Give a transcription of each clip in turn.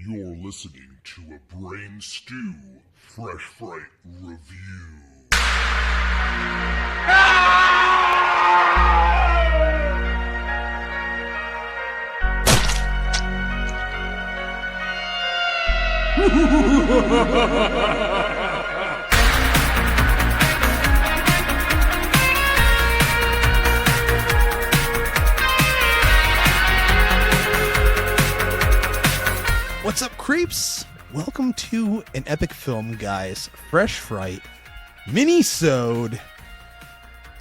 You're listening to a Brain Stew Fresh Fright Review. What's up, creeps? Welcome to an epic film, guys. Fresh Fright mini-sode.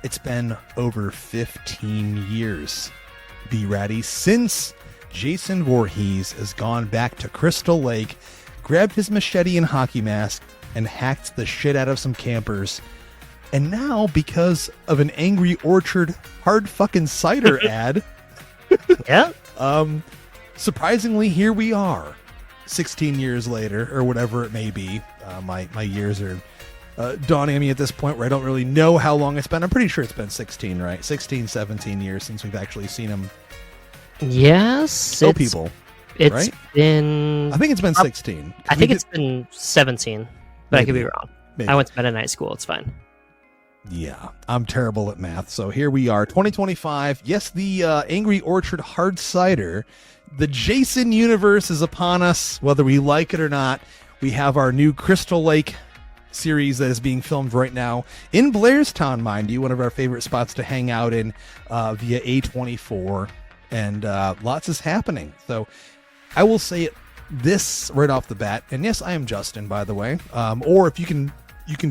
It's been over 15 years, BluBrry, since Jason Voorhees has gone back to Crystal Lake, grabbed his machete and hockey mask, and hacked the shit out of some campers. And now, because of an Angry Orchard hard fucking cider ad, Yeah. surprisingly, here we are. 16 years later, or whatever it may be. My years are dawning on me at this point where I don't really know how long it's been. I'm pretty sure it's been 16, right? 16, 17 years since we've actually seen him. Yes. Kill people. It's right? been. I think it's been 16. I think it's been 17, but I could be wrong. Maybe. I went to Mennonite school. It's fine. Yeah, I'm terrible at math. So here we are, 2025. Yes, the Angry Orchard hard cider. The Jason universe is upon us, whether we like it or not. We have our new Crystal Lake series that is being filmed right now in Blairstown, mind you, one of our favorite spots to hang out in via A24, and lots is happening. So I will say this right off the bat, and yes, I am Justin, by the way, or if you can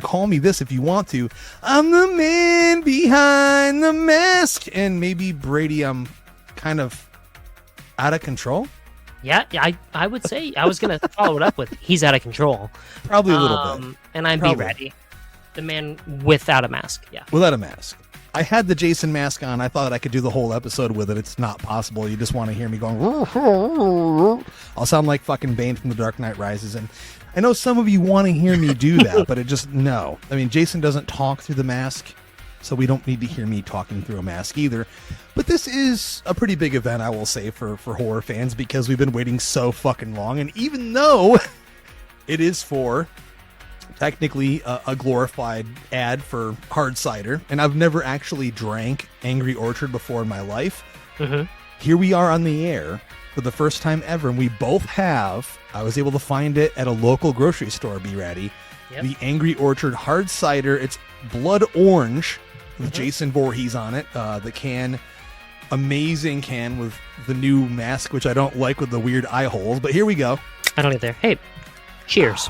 call me this if you want to. I'm the man behind the mask, and maybe Brady, I'm kind of out of control. Yeah, I would say I was gonna follow it up with he's out of control. Probably a little bit. And I'm Probably. BluBrry, the man without a mask. Yeah. Without a mask. I had the Jason mask on. I thought I could do the whole episode with it. It's not possible. You just want to hear me going. I'll sound like fucking Bane from The Dark Knight Rises. And I know some of you want to hear me do that, but it just, no. I mean, Jason doesn't talk through the mask, so we don't need to hear me talking through a mask either. But this is a pretty big event, I will say, for horror fans, because we've been waiting so fucking long. And even though it is for technically a glorified ad for hard cider, and I've never actually drank Angry Orchard before in my life, here we are on the air for the first time ever, and we both have, I was able to find it at a local grocery store, BluBrry, the Angry Orchard hard cider. It's blood orange with Jason Voorhees on it. The can, amazing can with the new mask, which I don't like with the weird eye holes, but here we go. I don't either. Hey, cheers.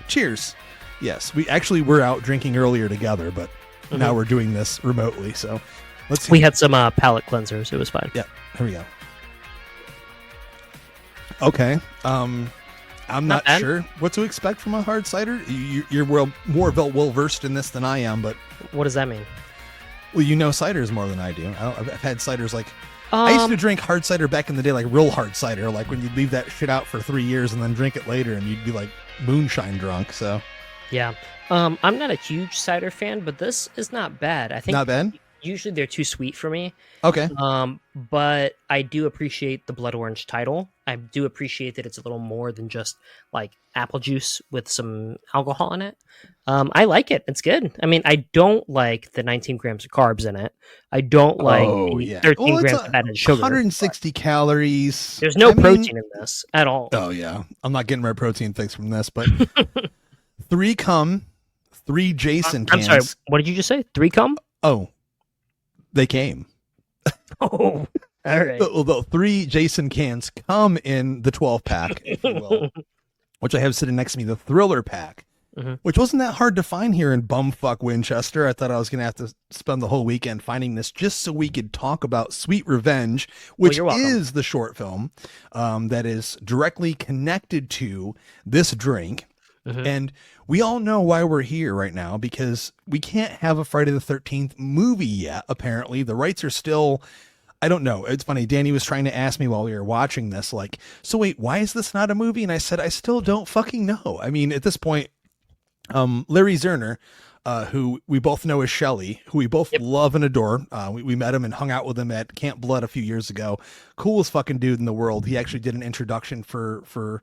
Cheers. Yes, we actually were out drinking earlier together, but now we're doing this remotely, so let's see. We had some palate cleansers. It was fine. Yeah, here we go. Okay, I'm not bad. sure what to expect from a hard cider. You're more well-versed in this than I am, but... What does that mean? Well, you know ciders more than I do. I've had ciders like... I used to drink hard cider back in the day, like real hard cider, like when you'd leave that shit out for 3 years and then drink it later and you'd be like moonshine drunk, so... Yeah. I'm not a huge cider fan, but this is not bad. I think Not bad? usually they're too sweet for me. Okay. But I do appreciate the blood orange title. I do appreciate that it's a little more than just like apple juice with some alcohol in it. I like it. It's good. I mean, I don't like the 19 grams of carbs in it. I don't like the 13 grams of added sugar. 160 calories. There's no protein in this at all. Oh, yeah. I'm not getting my protein fix from this, but 3 cum, 3 Jason cans. I'm sorry, what did you just say? 3 cum? Oh, they came. Oh, all right. Although 3 Jason cans come in the 12 pack, if you will, which I have sitting next to me, the Thriller pack, which wasn't that hard to find here in bumfuck Winchester. I thought I was going to have to spend the whole weekend finding this just so we could talk about Sweet Revenge, which is the short film that is directly connected to this drink. And we all know why we're here right now, because we can't have a Friday the 13th movie yet, apparently. The rights are still, I don't know. It's funny. Danny was trying to ask me while we were watching this, like, so wait, why is this not a movie? And I said, I still don't fucking know. I mean, at this point, Larry Zerner, who we both know as Shelley, who we both love and adore. We met him and hung out with him at Camp Blood a few years ago. Coolest fucking dude in the world. He actually did an introduction for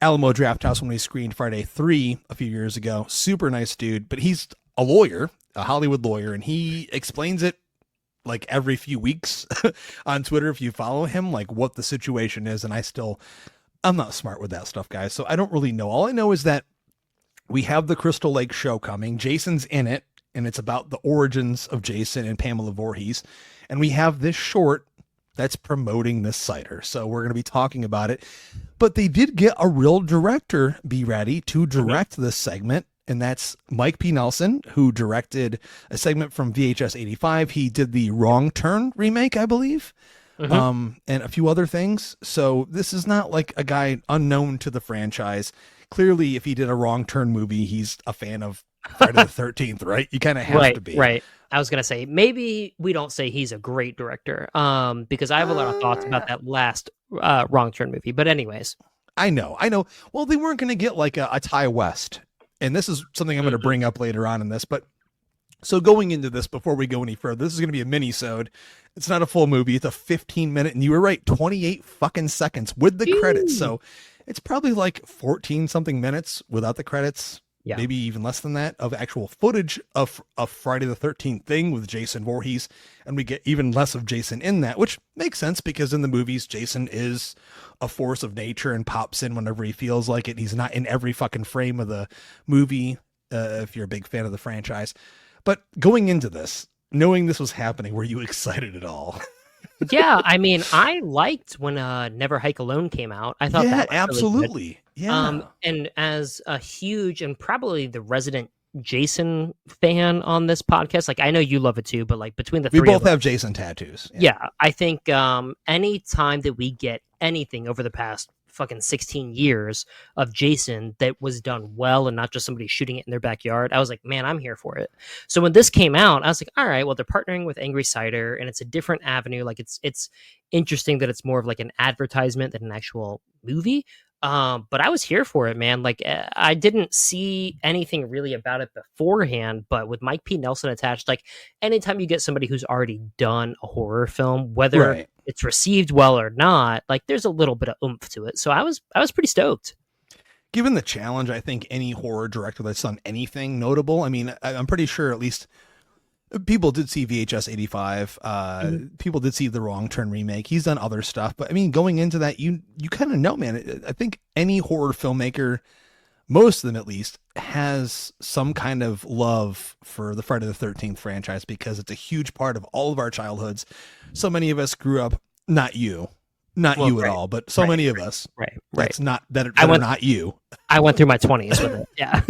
Alamo Drafthouse when we screened Friday 3 a few years ago. Super nice dude, but he's a lawyer, a Hollywood lawyer, and he explains it like every few weeks on Twitter if you follow him, like what the situation is. And I'm not smart with that stuff, guys, so I don't really know. All I know is that we have the Crystal Lake show coming. Jason's in it, and it's about the origins of Jason and Pamela Voorhees. And we have this short that's promoting this cider. So we're going to be talking about it. But they did get a real director, be ready, to direct this segment. And that's Mike P. Nelson, who directed a segment from VHS 85. He did the Wrong Turn remake, I believe, and a few other things. So this is not like a guy unknown to the franchise. Clearly, if he did a Wrong Turn movie, he's a fan of Friday the 13th, right? You kind of have to be. Right. I was going to say, maybe we don't say he's a great director, because I have a lot of thoughts about that last Wrong Turn movie. But anyways. I know. Well, they weren't going to get like a Ty West. And this is something I'm going to bring up later on in this. But so going into this, before we go any further, this is going to be a mini-sode. It's not a full movie. It's a 15-minute, and you were right, 28 fucking seconds with the credits. So it's probably like 14 something minutes without the credits. Yeah. Maybe even less than that, of actual footage of a Friday the 13th thing with Jason Voorhees. And we get even less of Jason in that, which makes sense because in the movies, Jason is a force of nature and pops in whenever he feels like it. He's not in every fucking frame of the movie, if you're a big fan of the franchise. But going into this, knowing this was happening, were you excited at all? Yeah, I mean, I liked when Never Hike Alone came out. I thought that was absolutely. Really good. Yeah. And as a huge and probably the resident Jason fan on this podcast, like I know you love it too, but like between the three we both of us, have Jason tattoos. Yeah, I think any time that we get anything over the past fucking 16 years of Jason that was done well and not just somebody shooting it in their backyard, I was like, man, I'm here for it. So when this came out, I was like, all right, well, they're partnering with Angry Cider and it's a different avenue. Like it's interesting that it's more of like an advertisement than an actual movie. But I was here for it, man. Like I didn't see anything really about it beforehand, but with Mike P. Nelson attached, like anytime you get somebody who's already done a horror film, whether it's received well or not, like there's a little bit of oomph to it. So I was pretty stoked. Given the challenge, I think any horror director that's done anything notable, I mean, I'm pretty sure at least people did see VHS 85. People did see the Wrong Turn remake. He's done other stuff, but I mean, going into that, you kind of know, man. I think any horror filmmaker, most of them at least, has some kind of love for the Friday the 13th franchise because it's a huge part of all of our childhoods. So many of us grew up, not you at all, but so many of us. That's not that are not you. I went through my 20s with it. Yeah.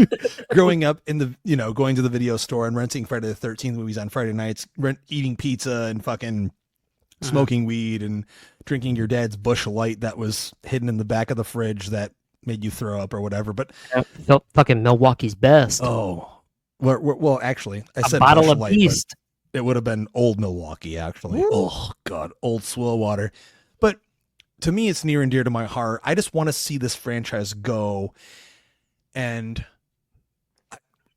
Growing up in the, going to the video store and renting Friday the 13th movies on Friday nights, eating pizza and fucking smoking weed and drinking your dad's Busch Light that was hidden in the back of the fridge that made you throw up or whatever. But fucking Milwaukee's best. Oh, well, actually, I said bottle Busch of Light, Beast. It would have been Old Milwaukee, actually. Ooh. Oh God, Old Swill Water. But to me, it's near and dear to my heart. I just want to see this franchise go. And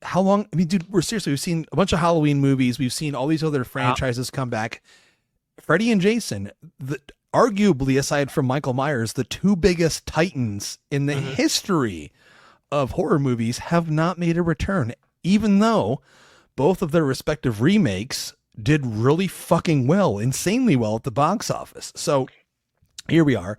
how long? I mean, dude, we've seen a bunch of Halloween movies. We've seen all these other franchises come back. Freddy and Jason, arguably, aside from Michael Myers, the two biggest titans in the history of horror movies have not made a return, even though both of their respective remakes did really fucking well, insanely well at the box office. So here we are.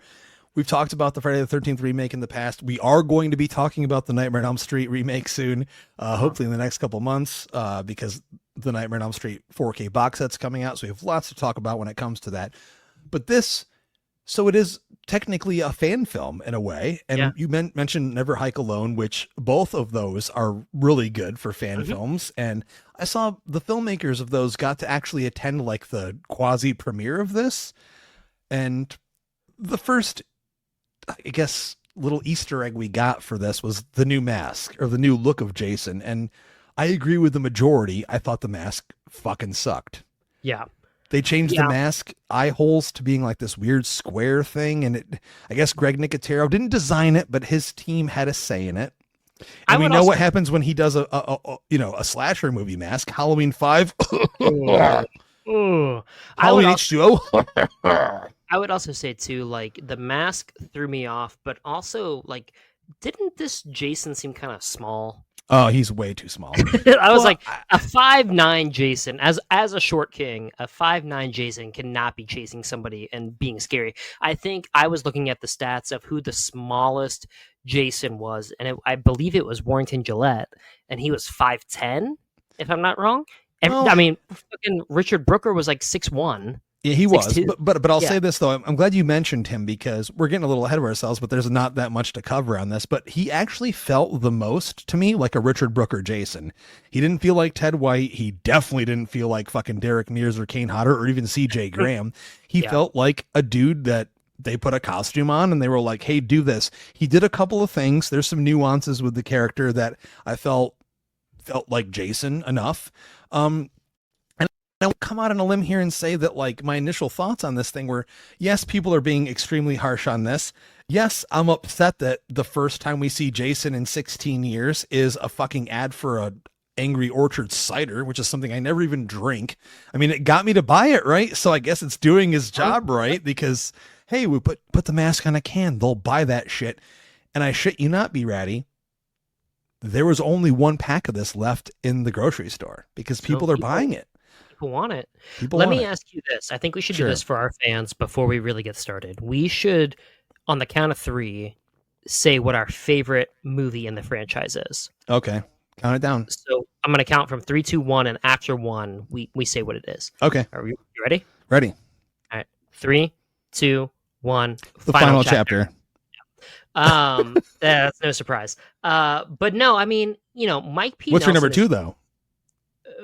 We've talked about the Friday the 13th remake in the past. We are going to be talking about the Nightmare on Elm Street remake soon, hopefully in the next couple months, because the Nightmare on Elm Street 4K box set's coming out. So we have lots to talk about when it comes to that. But so it is technically a fan film in a way. And you mentioned Never Hike Alone, which both of those are really good for fan films. And I saw the filmmakers of those got to actually attend like the quasi premiere of this. And the first, I guess, little Easter egg we got for this was the new mask or the new look of Jason. And I agree with the majority. I thought the mask fucking sucked. Yeah. They changed the mask eye holes to being like this weird square thing. And I guess Greg Nicotero didn't design it, but his team had a say in it. And we know what happens when he does a slasher movie mask. Halloween 5. Halloween H2O. I would also say too, like the mask threw me off, but also like didn't this Jason seem kind of small? Oh, he's way too small. I was like, a 5'9" Jason, as a short king, a 5'9" Jason cannot be chasing somebody and being scary. I think I was looking at the stats of who the smallest Jason was, and I believe it was Warrington Gillette, and he was 5'10", if I'm not wrong. Well, I mean, fucking Richard Brooker was like 6'1". Yeah, he was. 6'2". But I'll say this, though. I'm glad you mentioned him because we're getting a little ahead of ourselves, but there's not that much to cover on this. But he actually felt the most to me like a Richard Brooker Jason. He didn't feel like Ted White. He definitely didn't feel like fucking Derek Mears or Kane Hodder or even CJ Graham. He felt like a dude that they put a costume on and they were like, hey, do this. He did a couple of things. There's some nuances with the character that I felt like Jason enough. I'll come out on a limb here and say that, like, my initial thoughts on this thing were, yes, people are being extremely harsh on this. Yes, I'm upset that the first time we see Jason in 16 years is a fucking ad for a Angry Orchard cider, which is something I never even drink. I mean, it got me to buy it, right? So I guess it's doing his job right because, hey, we put the mask on a can. They'll buy that shit. And I shit you not, B-Ratty, there was only one pack of this left in the grocery store because people are buying it. People want it. Let me ask you this. I think we should do this for our fans before we really get started. We should, on the count of 3, say what our favorite movie in the franchise is. Okay. Count it down. So I'm going to count from 3, 2, 1, and after 1, we say what it is. Okay. Are you ready? Ready. All right. 3, 2, 1. The final chapter. That's no surprise. But no, I mean, Mike P. What's Nelson your number 2, though?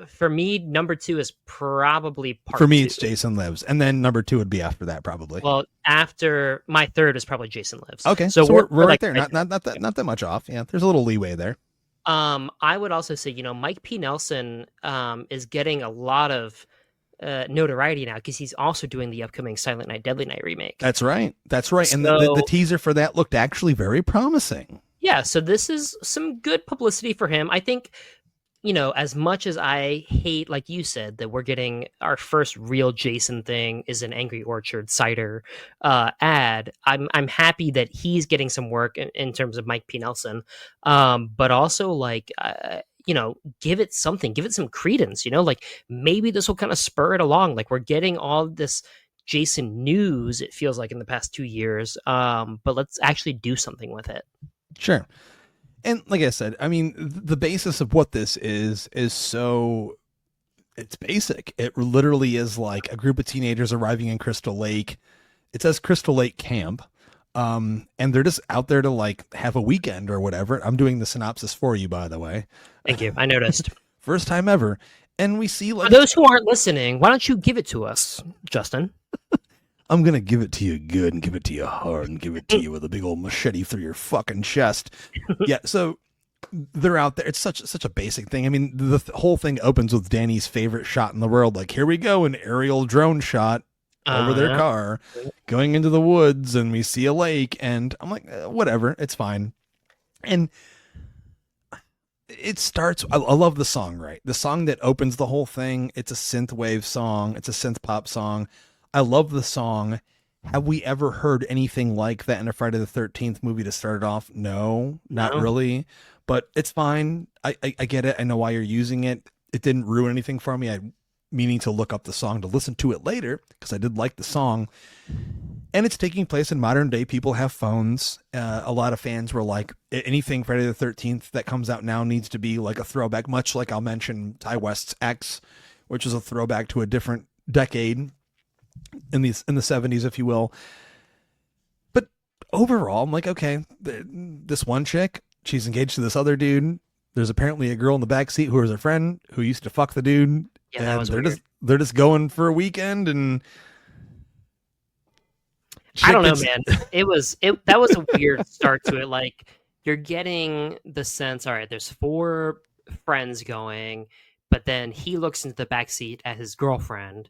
For me, number 2 is probably part 2. For me, it's Jason Lives. And then number 2 would be after that, probably. Well, after my third is probably Jason Lives. Okay. So we're right there. Not that much off. Yeah. There's a little leeway there. I would also say, Mike P. Nelson is getting a lot of notoriety now because he's also doing the upcoming Silent Night, Deadly Night remake. That's right. And the teaser for that looked actually very promising. Yeah. So this is some good publicity for him. I think, as much as I hate, like you said, that we're getting our first real Jason thing is an Angry Orchard cider ad. I'm happy that he's getting some work in terms of Mike P. Nelson, but also give it something, give it some credence. Like maybe this will kind of spur it along. Like we're getting all this Jason news. It feels like in the past 2 years, but let's actually do something with it. Sure. And like I said, I mean, the basis of what this is so, it's basic. It literally is like a group of teenagers arriving in Crystal Lake. It says Crystal Lake Camp. And they're just out there to like have a weekend or whatever. I'm doing the synopsis for you, by the way. Thank you. I noticed. First time ever. And we see like... For those who aren't listening, why don't you give it to us, Justin? I'm going to give it to you good and give it to you hard and give it to you with a big old machete through your fucking chest. Yeah, so they're out there. It's such a basic thing. I mean, the whole thing opens with Danny's favorite shot in the world. Like, here we go, an aerial drone shot over their car going into the woods, and we see a lake, and I'm like, whatever, it's fine. And it starts, I love the song, right? The song that opens the whole thing, it's a synthwave song. It's a synth pop song. I love the song. Have we ever heard anything like that in a Friday the 13th movie to start it off? No, not really, but it's fine. I get it. I know why you're using it. It didn't ruin anything for me. I meaning to look up the song to listen to it later because I did like the song. And it's taking place in modern day. People have phones. A lot of fans were like, anything Friday the 13th that comes out now needs to be like a throwback, much like I'll mention Ty West's X, which is a throwback to a different decade in the 70s, if you will. But overall, I'm like, okay, this one chick, she's engaged to this other dude. There's apparently a girl in the backseat who is a friend who used to fuck the dude. Yeah, that was weird. They're just going for a weekend, and I don't know, man. That was a weird start to it. Like, you're getting the sense, all right, there's 4 friends going, but then he looks into the backseat at his girlfriend,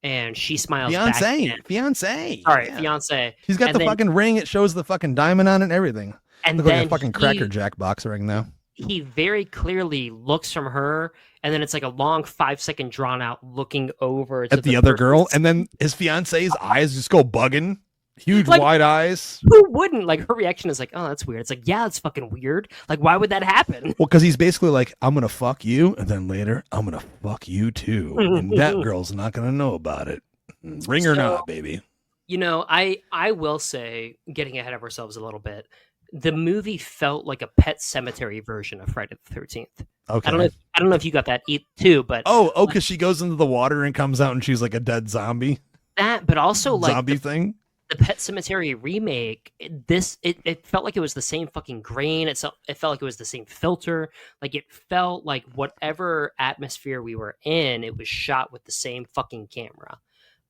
and she smiles back. Fiance. Sorry, yeah. Fiance. He's got the fucking ring. It shows the fucking diamond on it and everything. And look like a fucking Cracker Jack box ring, though. He very clearly looks from her, and then it's like a long 5-second drawn out looking over at the other girl, and then his fiance's eyes just go bugging. Huge Like, wide eyes. who wouldn't? Like, her reaction is like, oh, that's weird. It's like, yeah, that's fucking weird. Like, why would that happen? Well, because he's basically like, I'm gonna fuck you, and then later I'm gonna fuck you too, and that girl's not gonna know about it. Ring or not, baby. You know, I will say, getting ahead of ourselves a little bit, the movie felt like a Pet Cemetery version of Friday the 13th. Okay. I don't know if you got that too, but because she goes into the water and comes out and she's like a dead zombie. That, but also like zombie thing. The Pet Cemetery remake, it felt like it was the same fucking grain. It felt like it was the same filter. Like, it felt like whatever atmosphere we were in, it was shot with the same fucking camera.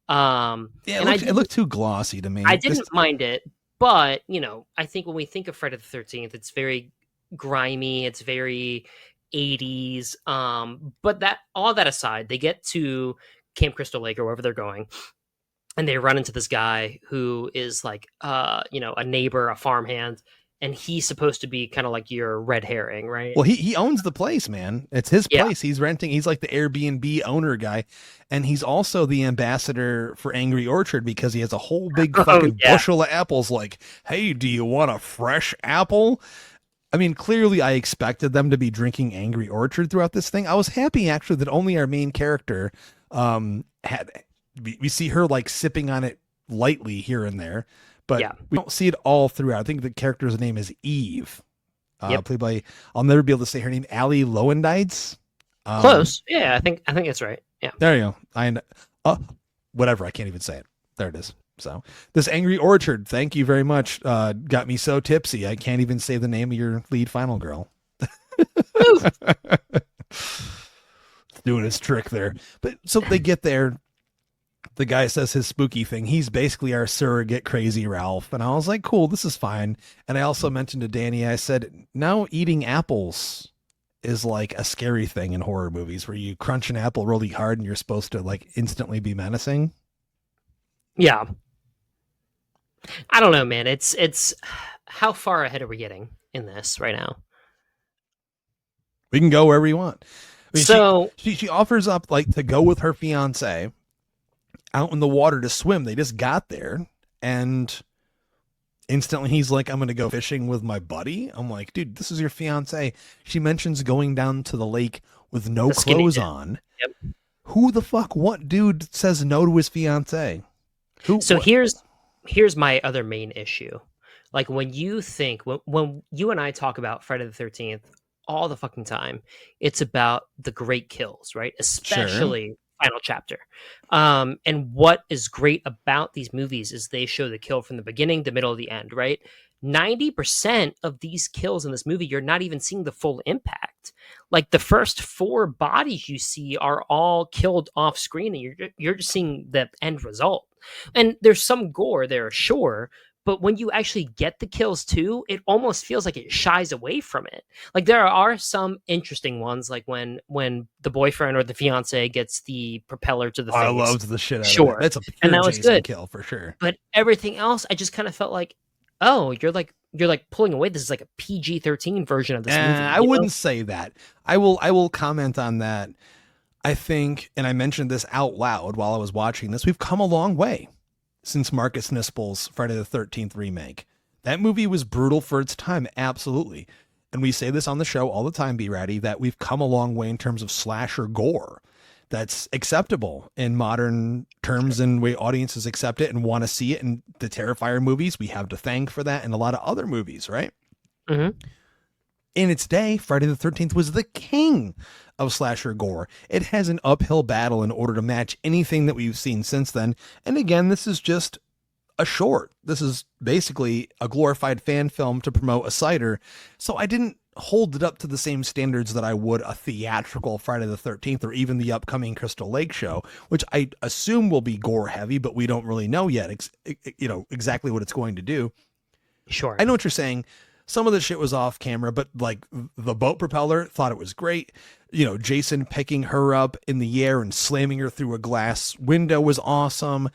It looked too glossy to me. I didn't mind it, but you know, I think when we think of Friday the 13th, it's very grimy. It's very 80s. But that, all that aside, they get to Camp Crystal Lake or wherever they're going, and they run into this guy who is like, you know, a neighbor, a farmhand, and he's supposed to be kind of like your red herring, right? Well, he owns the place, man. It's his place. He's renting. He's like the Airbnb owner guy, and he's also the ambassador for Angry Orchard because he has a whole big fucking bushel of apples. Like, hey, do you want a fresh apple? I mean, clearly I expected them to be drinking Angry Orchard throughout this thing. I was happy actually that only our main character we see her like sipping on it lightly here and there, but we don't see it all throughout. I think the character's name is Eve, played by, I'll never be able to say her name, Ali Lowendites. Close. Yeah, I think that's right. Yeah. There you go. Whatever. I can't even say it. There it is. So this Angry Orchard, thank you very much. Got me so tipsy. I can't even say the name of your lead final girl. Doing his trick there. But so they get there. The guy says his spooky thing. He's basically our surrogate Crazy Ralph. And I was like, cool, this is fine. And I also mentioned to Danny, I said, now eating apples is like a scary thing in horror movies where you crunch an apple really hard and you're supposed to like instantly be menacing. Yeah. I don't know, man. It's how far ahead are we getting in this right now? We can go wherever you want. I mean, so she offers up like to go with her fiance out in the water to swim. They just got there and instantly he's like, I'm going to go fishing with my buddy. I'm like, dude, this is your fiance. She mentions going down to the lake with no clothes on. Yep. Who the fuck, what dude says no to his fiance? So here's my other main issue. Like, when you think, when you and I talk about Friday the 13th all the fucking time, it's about the great kills, right? Especially final chapter. And what is great about these movies is they show the kill from the beginning, the middle, the end, right? 90% of these kills in this movie, you're not even seeing the full impact. Like, the first 4 bodies you see are all killed off screen, and you're just seeing the end result. And there's some gore there, sure, but when you actually get the kills too, it almost feels like it shies away from it. Like, there are some interesting ones, like when the boyfriend or the fiance gets the propeller to the face. I loved the shit out of it. That's a pure and that was good kill for sure. But everything else, I just kind of felt like, oh, you're like pulling away. This is like a PG-13 version of this movie. I wouldn't say that. I will comment on that. I think, and I mentioned this out loud while I was watching this, we've come a long way since Marcus Nispel's Friday the 13th remake. That movie was brutal for its time, absolutely. And we say this on the show all the time, Be Ready, that we've come a long way in terms of slasher gore. That's acceptable in modern terms and way audiences accept it and want to see it. In the Terrifier movies, we have to thank for that, and a lot of other movies, right? Mm-hmm. In its day, Friday the 13th was the king of slasher gore. It has an uphill battle in order to match anything that we've seen since then. And again, this is just a short. This is basically a glorified fan film to promote a cider. So I didn't hold it up to the same standards that I would a theatrical Friday the 13th or even the upcoming Crystal Lake show, which I assume will be gore heavy, but we don't really know yet, exactly what it's going to do. Sure. I know what you're saying. Some of the shit was off camera, but like the boat propeller, thought it was great. Jason picking her up in the air and slamming her through a glass window was awesome.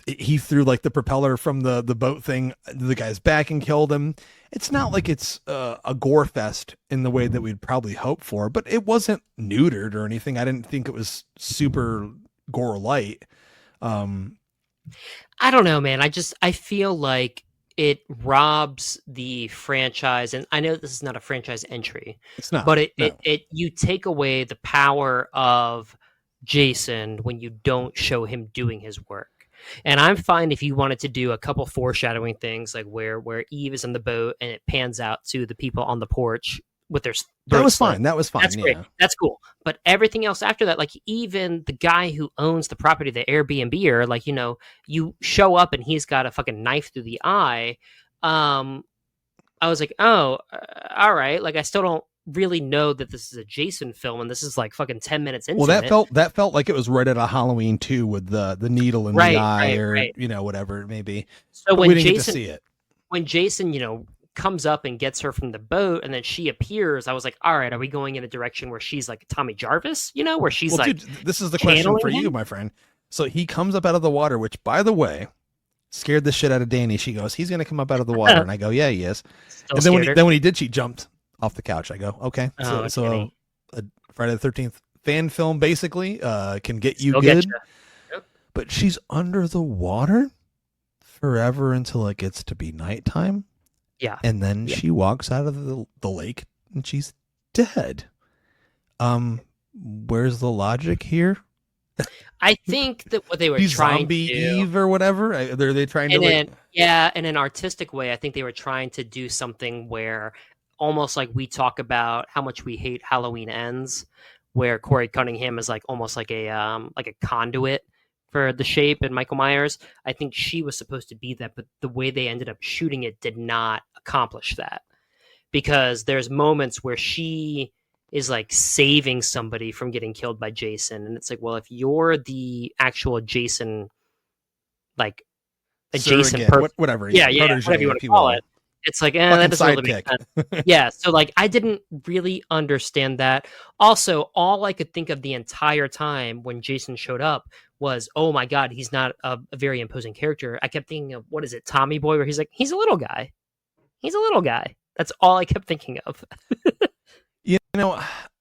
He threw like the propeller from the boat thing, the guy's back, and killed him. It's not like it's a gore fest in the way that we'd probably hope for, but it wasn't neutered or anything. I didn't think it was super gore light. I don't know, man. I feel like it robs the franchise, and I know this is not a franchise entry, It's not. but No. you take away the power of Jason when you don't show him doing his work. And I'm fine if you wanted to do a couple foreshadowing things, like where Eve is on the boat and it pans out to the people on the porch with their That was throats fine. That was fine. That's great. Yeah. That's cool. But everything else after that, like even the guy who owns the property, the Airbnb, like, you show up and he's got a fucking knife through the eye. I was like, oh, all right. Like, I still don't really know that this is a Jason film, and this is like fucking 10 minutes into Well, it. that felt like it was right at a Halloween 2 with the needle in the eye, or whatever it may be. So but when we didn't Jason, get to see it. When Jason, comes up and gets her from the boat, and then she appears, I was like, all right, are we going in a direction where she's like Tommy Jarvis, where she's like, dude, this is the question for you, him? my friend. So he comes up out of the water, which, by the way, scared the shit out of Danny. She goes, he's going to come up out of the water. And I go, yeah, he is. Still and then when he did, she jumped off the couch. I go, okay. Oh, so a Friday the 13th fan film basically can get you Still good. Get you. Yep. But she's under the water forever until it gets to be nighttime. Yeah. And then she walks out of the lake and she's dead. Where's the logic here? I think that what they were She's trying zombie to do, Eve or whatever. Are they trying to in an artistic way, I think they were trying to do something where almost like we talk about how much we hate Halloween Ends, where Corey Cunningham is like almost like a conduit for the Shape and Michael Myers. I think she was supposed to be that, but the way they ended up shooting it did not accomplish that, because there's moments where she is like saving somebody from getting killed by Jason, and it's like, well, if you're the actual Jason, like a surrogate, Jason person, whatever whatever you want to call it, it's like, that doesn't really make sense. Yeah, so like I didn't really understand that. Also, all I could think of the entire time when Jason showed up was, oh my god, he's not a very imposing character. I kept thinking of, what is it, Tommy Boy, where he's like, he's a little guy. That's all I kept thinking of.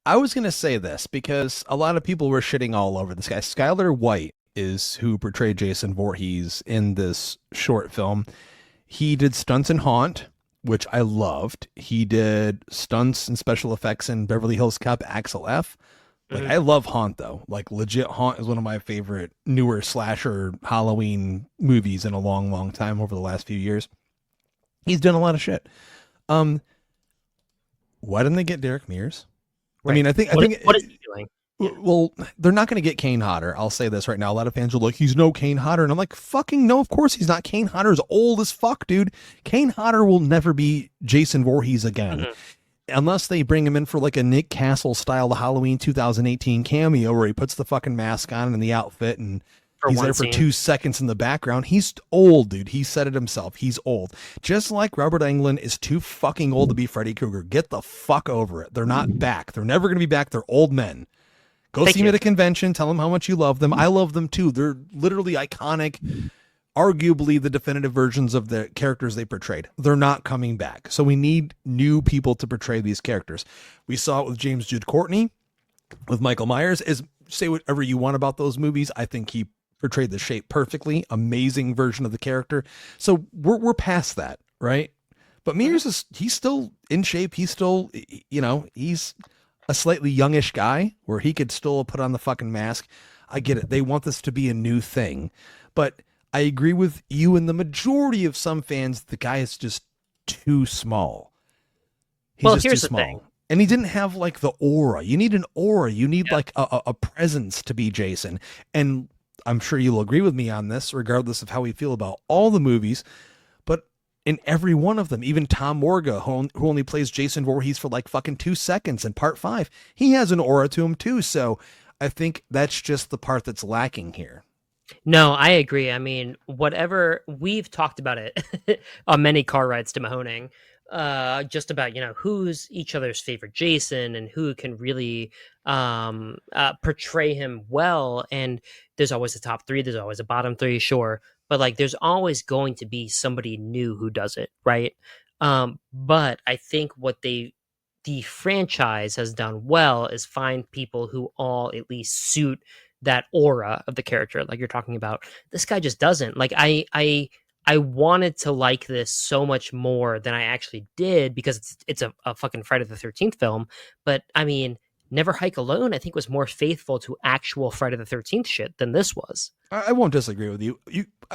I was going to say this because a lot of people were shitting all over this guy. Skylar White is who portrayed Jason Voorhees in this short film. He did stunts in Haunt, which I loved. He did stunts and special effects in Beverly Hills Cop Axel F. Like, I love Haunt, though. Like, legit, Haunt is one of my favorite newer slasher Halloween movies in a long, long time over the last few years. He's done a lot of shit. Why didn't they get Derek Mears? Right. I mean, I think what is he doing? Well, they're not going to get Kane Hodder. I'll say this right now. A lot of fans are like, he's no Kane Hodder. And I'm like, fucking no, of course he's not. Kane Hodder's old as fuck, dude. Kane Hodder will never be Jason Voorhees again. Unless they bring him in for like a Nick Castle style Halloween 2018 cameo where he puts the fucking mask on and the outfit and he's there for 2 seconds in the background. He's old, dude. He said it himself. He's old. Just like Robert Englund is too fucking old to be Freddy Krueger. Get the fuck over it. They're not back. They're never going to be back. They're old men. Go see them at a convention. Tell them how much you love them. I love them too. They're literally iconic, arguably the definitive versions of the characters they portrayed. They're not coming back. So we need new people to portray these characters. We saw it with James Jude Courtney, with Michael Myers. Say whatever you want about those movies. I think he portrayed the Shape perfectly. Amazing version of the character. So we're past that, right? But Mears he's still in shape. He's still, he's a slightly youngish guy where he could still put on the fucking mask. I get it. They want this to be a new thing, but I agree with you and the majority of some fans. The guy is just too small. He's here's the thing. And he didn't have like the aura. You need an aura. You need like a presence to be Jason. And I'm sure you'll agree with me on this, regardless of how we feel about all the movies. But in every one of them, even Tom Morga, who only plays Jason Voorhees for like fucking 2 seconds in part 5, he has an aura to him too. So I think that's just the part that's lacking here. No, I agree. I mean, whatever, we've talked about it on many car rides to Mahoning, just about, who's each other's favorite Jason and who can really portray him well. And there's always a top 3, there's always a bottom 3, sure, but like there's always going to be somebody new who does it, right? But I think what the franchise has done well is find people who all at least suit that aura of the character, like you're talking about. This guy just doesn't. Like I wanted to like this so much more than I actually did because it's a fucking Friday the 13th film. But I mean, Never Hike Alone, I think, was more faithful to actual Friday the 13th shit than this was. I won't disagree with you.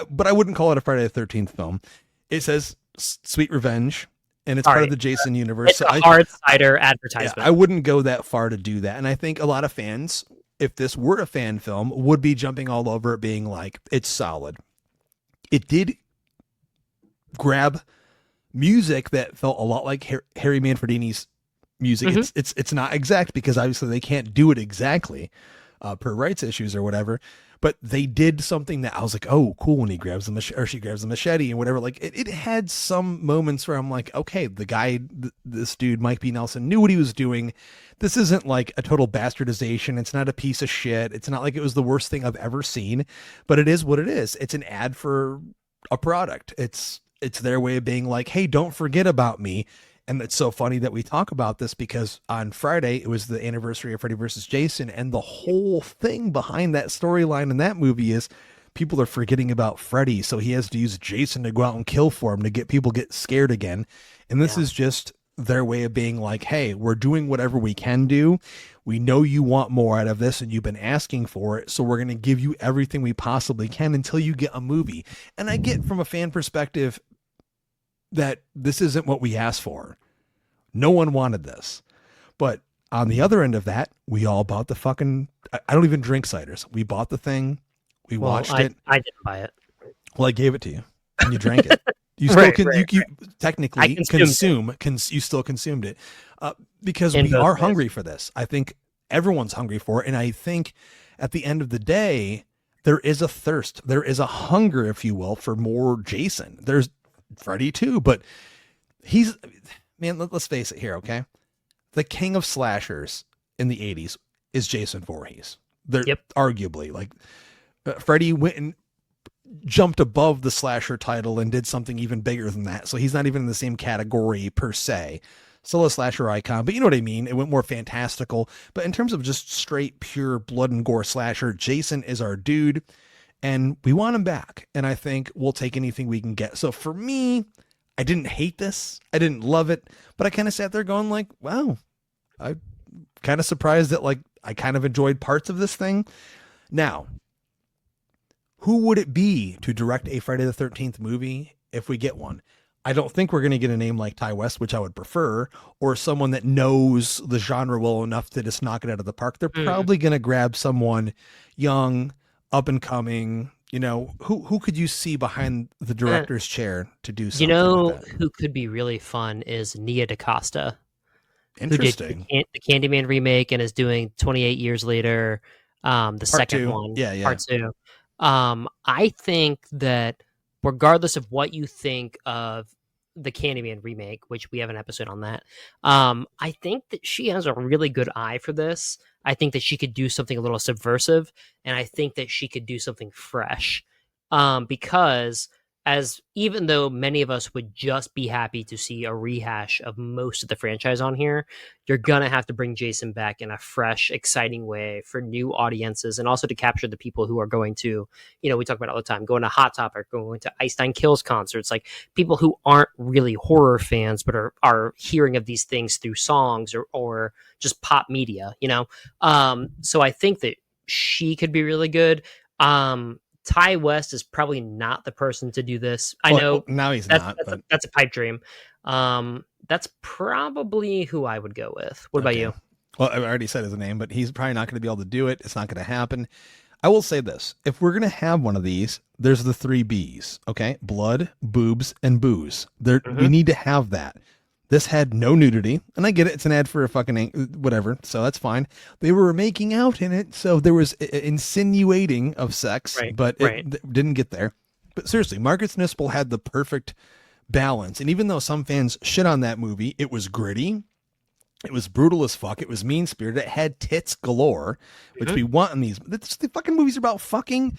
But I wouldn't call it a Friday the 13th film. It says Sweet Revenge, and it's part of the Jason universe. It's a hard cider advertisement. Yeah, I wouldn't go that far to do that. And I think a lot of fans, if this were a fan film, would be jumping all over it, being like, it's solid. It did grab music that felt a lot like Harry Manfredini's music. Mm-hmm. It's not exact because obviously they can't do it exactly per rights issues or whatever, but they did something that I was like, oh, cool, when he grabs the machete, or she grabs the machete and whatever. Like it had some moments where I'm like, okay, the guy, this dude, Mike B. Nelson, knew what he was doing. This isn't like a total bastardization. It's not a piece of shit. It's not like it was the worst thing I've ever seen, but it is what it is. It's an ad for a product. It's their way of being like, hey, don't forget about me. And it's so funny that we talk about this because on Friday, it was the anniversary of Freddy vs. Jason. And the whole thing behind that storyline in that movie is people are forgetting about Freddy. So he has to use Jason to go out and kill for him to get people get scared again. And this is just their way of being like, hey, we're doing whatever we can do. We know you want more out of this and you've been asking for it. So we're going to give you everything we possibly can until you get a movie. And I get from a fan perspective that this isn't what we asked for. No one wanted this. But on the other end of that, we all bought the fucking, I don't even drink ciders. We bought the thing. We watched it. I didn't buy it. Well, I gave it to you and you drank it. You still you technically you still consumed it because we are hungry for this. I think everyone's hungry for it. And I think at the end of the day, there is a thirst. There is a hunger, if you will, for more Jason. There's Freddy too, but let's face it here. Okay. The king of slashers in the 80s is Jason Voorhees. They're arguably like Freddy went and jumped above the slasher title and did something even bigger than that. So he's not even in the same category per se. Still a slasher icon, but you know what I mean? It went more fantastical, but in terms of just straight, pure blood and gore slasher, Jason is our dude and we want him back. And I think we'll take anything we can get. So for me, I didn't hate this. I didn't love it, but I kind of sat there going like, wow, I'm kind of surprised that like, I kind of enjoyed parts of this thing. Now, who would it be to direct a Friday the 13th movie if we get one? I don't think we're going to get a name like Ty West, which I would prefer, or someone that knows the genre well enough to just knock it out of the park. They're probably going to grab someone young, up and coming. You know, who could you see behind the director's chair to do something? You know, like that? Who could be really fun is Nia DaCosta. Interesting. Who did the Candyman remake and is doing 28 years later, the part second two. one, yeah. part two. I think that regardless of what you think of the Candyman remake, which we have an episode on that, I think that she has a really good eye for this. I think that she could do something a little subversive, and I think that she could do something fresh. Because even though many of us would just be happy to see a rehash of most of the franchise on here, you're going to have to bring Jason back in a fresh, exciting way for new audiences and also to capture the people who are going to, you know, we talk about it all the time, going to Hot Topic, going to Einstein Kills concerts, like people who aren't really horror fans, but are hearing of these things through songs or just pop media, you know? So I think that she could be really good. Ty West is probably not the person to do this. I know now he's that's a pipe dream. That's probably who I would go with. What about you? Well, I already said his name, but he's probably not going to be able to do it. It's not going to happen. I will say this. If we're going to have one of these, there's the 3 B's, okay? Blood, boobs, and booze. We need to have that. This had no nudity, and I get it. It's an ad for a fucking whatever, so that's fine. They were making out in it, so there was insinuating of sex, but it didn't get there. But seriously, Margaret Nispel had the perfect balance, and even though some fans shit on that movie, it was gritty, it was brutal as fuck, it was mean-spirited, it had tits galore, which we want in these. The fucking movies are about fucking,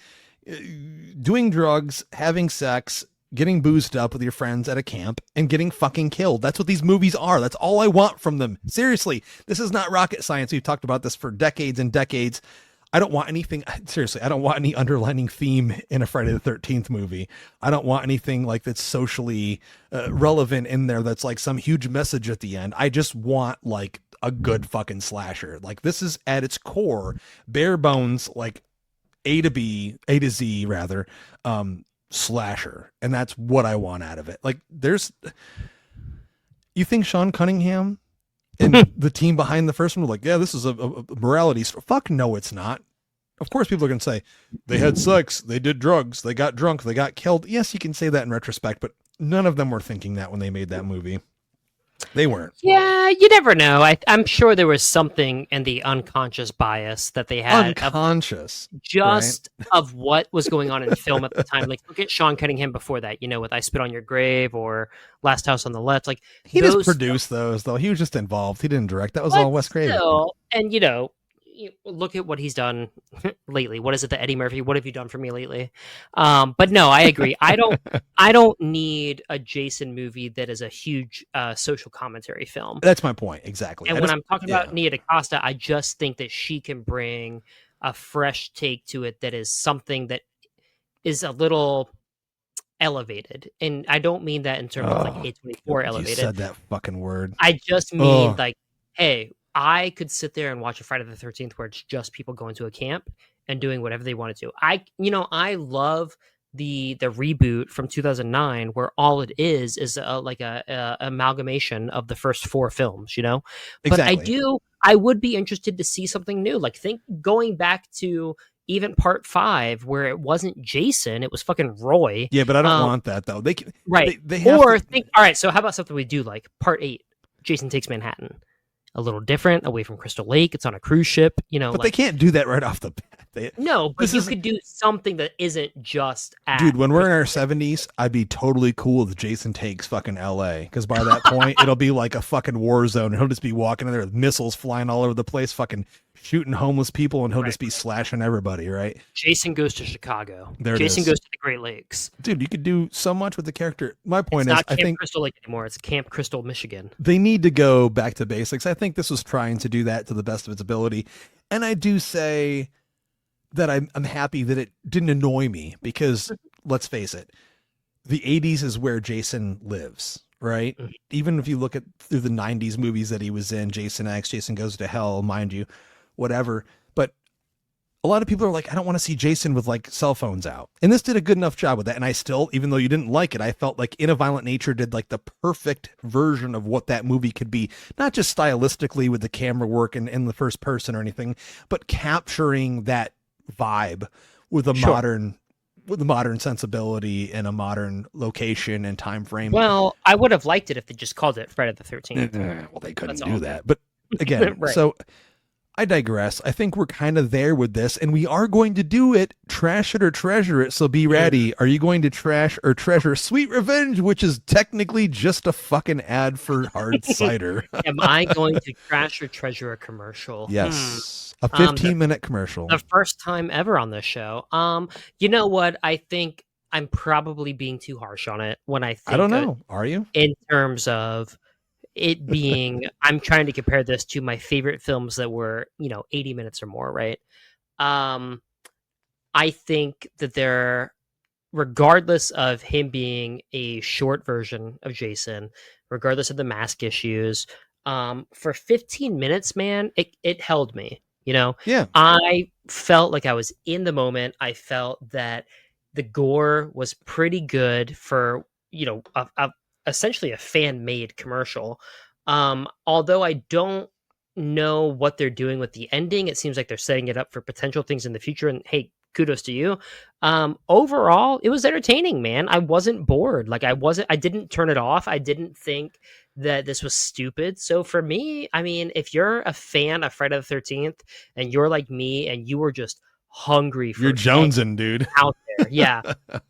doing drugs, having sex, getting boozed up with your friends at a camp and getting fucking killed. That's what these movies are. That's all I want from them. Seriously, this is not rocket science. We've talked about this for decades and decades. I don't want anything, seriously, I don't want any underlining theme in a Friday the 13th movie. I don't want anything like that's socially relevant in there that's like some huge message at the end. I just want like a good fucking slasher. Like this is at its core, bare bones, like A to Z rather, slasher. And that's what I want out of it. Like you think Sean Cunningham and the team behind the first one were like, yeah, this is a morality story. Fuck no, it's not. Of course, people are going to say they had sex, they did drugs, they got drunk, they got killed. Yes, you can say that in retrospect, but none of them were thinking that when they made that movie. They weren't. Yeah, you never know. I'm sure there was something in the unconscious bias that they had. Unconscious. Of what was going on in film at the time. Like, look at Sean Cunningham before that, with I Spit on Your Grave or Last House on the Left. Like, he just produced those, though. He was just involved. He didn't direct. That was all Wes Craven. And, look at what he's done lately. What is it, the Eddie Murphy? What have you done for me lately? But no, I agree. I don't need a Jason movie that is a huge social commentary film. That's my point. Exactly. And when I'm talking about Nia DaCosta, I just think that she can bring a fresh take to it that is something that is a little elevated. And I don't mean that in terms of like A24 elevated. You said that fucking word. I just mean like, hey, I could sit there and watch a Friday the 13th where it's just people going to a camp and doing whatever they want to do. I love the reboot from 2009 where all it is like a amalgamation of the first 4 films, But exactly. I would be interested to see something new. Like think going back to even part 5 where it wasn't Jason, it was fucking Roy. Yeah, but I don't want that though. Right. They have all right, so how about something we do like part 8, Jason Takes Manhattan. A little different, away from Crystal Lake. It's on a cruise ship, But they can't do that right off the bat. No, but you could do something that isn't just dude, when we're in our 70s, I'd be totally cool with Jason Takes fucking LA. Because by that point, it'll be like a fucking war zone. And he'll just be walking in there with missiles flying all over the place, fucking shooting homeless people, and he'll just be slashing everybody, right? Jason Goes to Chicago. Jason Goes to the Great Lakes. Dude, you could do so much with the character. My point is, I think Crystal Lake anymore. It's Camp Crystal, Michigan. They need to go back to basics. I think this was trying to do that to the best of its ability. And I do say that I'm happy that it didn't annoy me because let's face it, the 80s is where Jason lives, right? Mm-hmm. Even if you look at through the 90s movies that he was in, Jason X, Jason Goes to Hell, mind you, whatever. But a lot of people are like, I don't want to see Jason with like cell phones out. And this did a good enough job with that. And I still, even though you didn't like it, I felt like In a Violent Nature did like the perfect version of what that movie could be. Not just stylistically with the camera work and in the first person or anything, but capturing that vibe with a modern sensibility and a modern location and time frame. Well, I would have liked it if they just called it Friday the 13th. Well, they couldn't do that. But again, right. So I digress. I think we're kind of there with this, and we are going to do it. Trash it or treasure it. So be ready. Are you going to trash or treasure Sweet Revenge, which is technically just a fucking ad for hard cider? Am I going to trash or treasure a commercial? Yes. A 15-minute commercial. The first time ever on this show. You know what? I think I'm probably being too harsh on it when I think I don't know. Are you? In terms of it being, I'm trying to compare this to my favorite films that were, 80 minutes or more, right? I think that they're, regardless of him being a short version of Jason, regardless of the mask issues, for 15 minutes, man, it held me, Yeah. I felt like I was in the moment. I felt that the gore was pretty good for, essentially a fan-made commercial. Although I don't know what they're doing with the ending, it seems like they're setting it up for potential things in the future. And hey, kudos to you. Overall, it was entertaining, man. I wasn't bored. Like I didn't turn it off. I didn't think that this was stupid. So for me, I mean, if you're a fan of Friday the 13th and you're like me and you were just hungry for you're jonesing, dude, out there, yeah,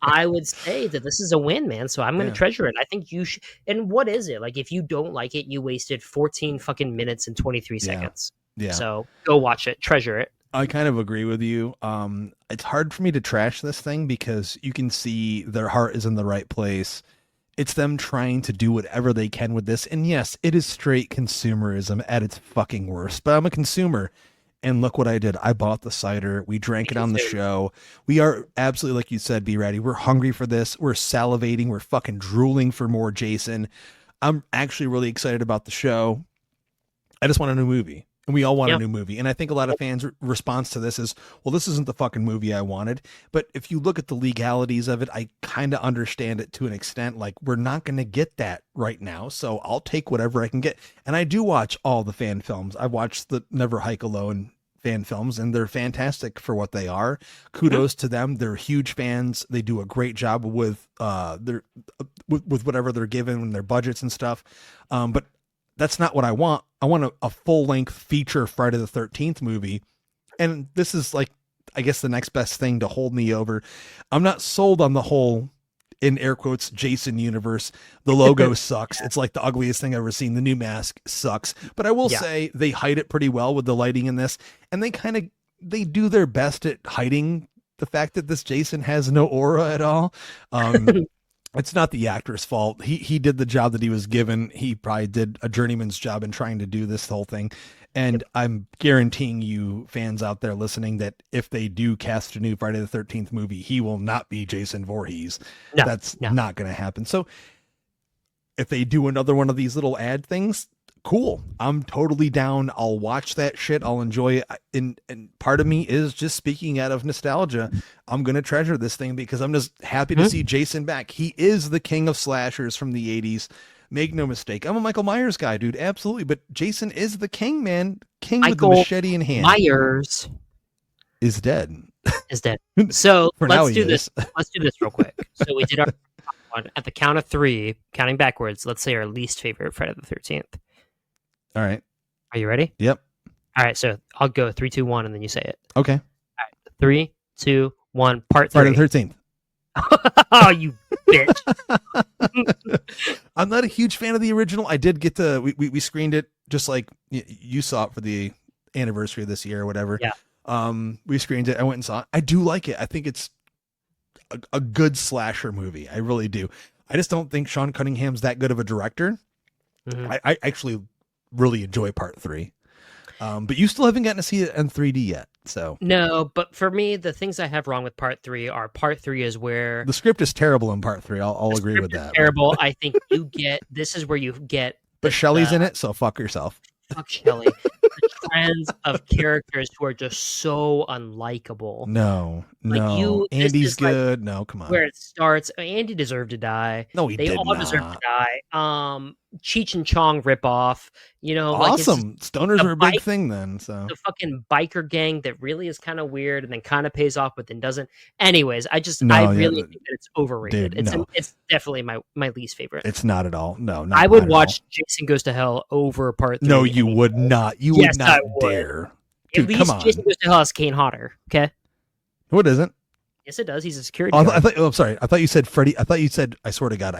I would say that this is a win, man. So I'm going to treasure it. I think you should. And what is it? Like, if you don't like it, you wasted 14 fucking minutes and 23 seconds. Yeah. So go watch it, treasure it. I kind of agree with you. It's hard for me to trash this thing because you can see their heart is in the right place. It's them trying to do whatever they can with this. And yes, it is straight consumerism at its fucking worst, but I'm a consumer. And look what I did. I bought the cider. We drank it on the too. show. We are absolutely, like you said, be ready. We're hungry for this. We're salivating. We're fucking drooling for more Jason. I'm actually really excited about the show. I just want a new movie. And we all want a new movie. And I think a lot of fans' response to this is, well, this isn't the fucking movie I wanted. But if you look at the legalities of it, I kind of understand it to an extent. Like, we're not going to get that right now. So I'll take whatever I can get. And I do watch all the fan films. I watched the Never Hike Alone fan films, and they're fantastic for what they are. Kudos to them. They're huge fans. They do a great job with with whatever they're given and their budgets and stuff. But that's not what I want. I want a full-length feature Friday the 13th movie. And this is like, I guess, the next best thing to hold me over. I'm not sold on the whole, in air quotes, Jason universe. The logo sucks. It's like the ugliest thing I've ever seen. The new mask sucks. But I will say they hide it pretty well with the lighting in this. And they do their best at hiding the fact that this Jason has no aura at all. It's not the actor's fault. He did the job that he was given. He probably did a journeyman's job in trying to do this whole thing. And I'm guaranteeing you fans out there listening that if they do cast a new Friday the 13th movie, he will not be Jason Voorhees. That's not going to happen. So if they do another one of these little ad things, cool. I'm totally down. I'll watch that shit. I'll enjoy it. And part of me is just speaking out of nostalgia. I'm going to treasure this thing because I'm just happy to see Jason back. He is the king of slashers from the 80s. Make no mistake. I'm a Michael Myers guy, dude. Absolutely. But Jason is the king, man. King Michael with the machete in hand. Myers is dead. So let's do this. Let's do this real quick. So we did our one at the count of 3, counting backwards. Let's say our least favorite Friday the 13th. All right. Are you ready? Yep. All right. So I'll go 3, 2, 1, and then you say it. Okay. All right. 3, 2, 1. Part 3. Friday the 13th. Oh, you bitch. I'm not a huge fan of the original. I did get we screened it just like you saw it for the anniversary of this year or whatever. Yeah. We screened it. I went and saw it. I do like it. I think it's a good slasher movie. I really do. I just don't think Sean Cunningham's that good of a director. Mm-hmm. I actually really enjoy part 3. But you still haven't gotten to see it in 3D yet. So no, but for me, the things I have wrong with part 3 are part 3 is where the script is terrible in part 3. I'll agree with that. Terrible. I think this is where you get. But Shelley's in it, so fuck yourself. Fuck Shelley. The trends of characters who are just so unlikable. No. Andy's good. Like, no, come on. Where it starts, Andy deserved to die. No, they all not. deserve to die. Cheech and Chong ripoff. Awesome. Like Stoners are a big thing then. So the fucking biker gang that really is kind of weird and then kind of pays off, but then doesn't. Anyways, I really think that it's overrated. Dude, it's definitely my least favorite. It's not at all. No, I would watch Jason Goes to Hell over part 3. No, you would not. You would not dare. Dude, at least come on. Jason Goes to Hell is Kane Hodder. Okay. No, it isn't. Yes, it does. He's a security guard. I'm sorry. I thought you said Freddy. I thought you said. I swear to God,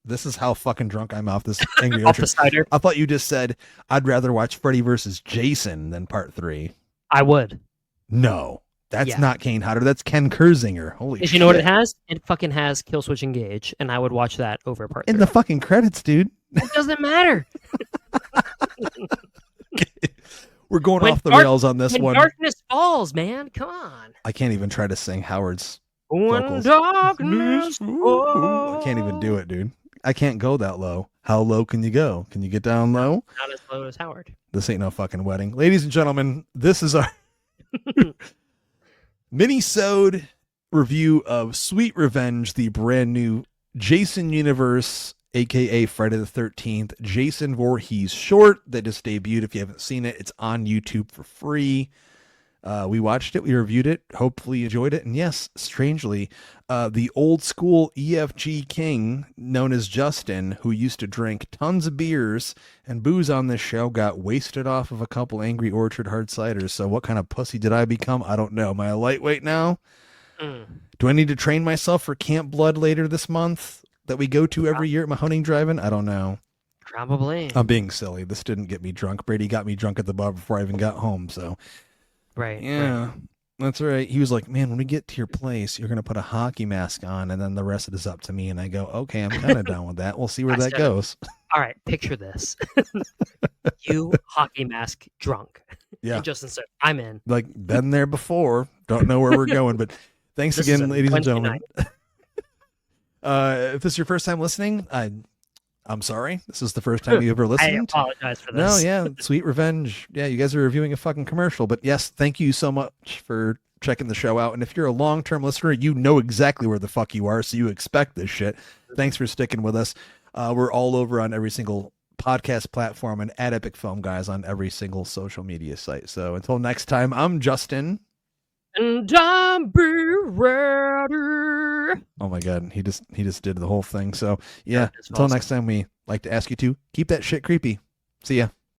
this is how fucking drunk I'm off this Angry Orchard. I thought you just said I'd rather watch Freddy versus Jason than part 3. I would. No, that's not Kane Hodder. That's Ken Kersinger. Holy shit. You know what it has? It fucking has Killswitch Engage, and I would watch that over part 3. In the fucking credits, dude. It doesn't matter. We're going off the rails on this one. Darkness falls, man. Come on. I can't even try to sing Howard's when vocals. Darkness falls. I can't even do it, dude. I can't go that low. How low can you go? Can you get down low? Not as low as Howard. This ain't no fucking wedding. Ladies and gentlemen, this is our mini-sode review of Sweet Revenge, the brand new Jason Universe, aka Friday the 13th, Jason Voorhees short that just debuted. If you haven't seen it, it's on YouTube for free. We watched it, we reviewed it, hopefully you enjoyed it. And yes, strangely, the old school EFG king known as Justin, who used to drink tons of beers and booze on this show, got wasted off of a couple Angry Orchard hard ciders. So what kind of pussy did I become? I don't know. Am I a lightweight now? Do I need to train myself for Camp Blood later this month that we go to every year at my hunting drive-in? I don't know. Probably. I'm being silly. This didn't get me drunk. Brady got me drunk at the bar before I even got home. So, right. Yeah, that's right. He was like, man, when we get to your place, you're going to put a hockey mask on, and then the rest of it is up to me. And I go, okay, I'm kind of down with that. We'll see where goes. All right, picture this. You hockey mask drunk. Yeah. And Justin said, I'm in. Like, been there before. Don't know where we're going, but thanks This is again, a ladies and Wednesday gentlemen. night. If this is your first time listening, I'm sorry. This is the first time you ever I listened. apologize for this. No, yeah, Sweet Revenge. Yeah, you guys are reviewing a fucking commercial. But yes, thank you so much for checking the show out. And if you're a long-term listener, you know exactly where the fuck you are, so you expect this shit. Thanks for sticking with us. We're all over on every single podcast platform and at Epic Film Guys on every single social media site. So until next time, I'm Justin. And I'm be ready. Oh my god, he just did the whole thing. So yeah, until next time, we like to ask you to keep that shit creepy. See ya.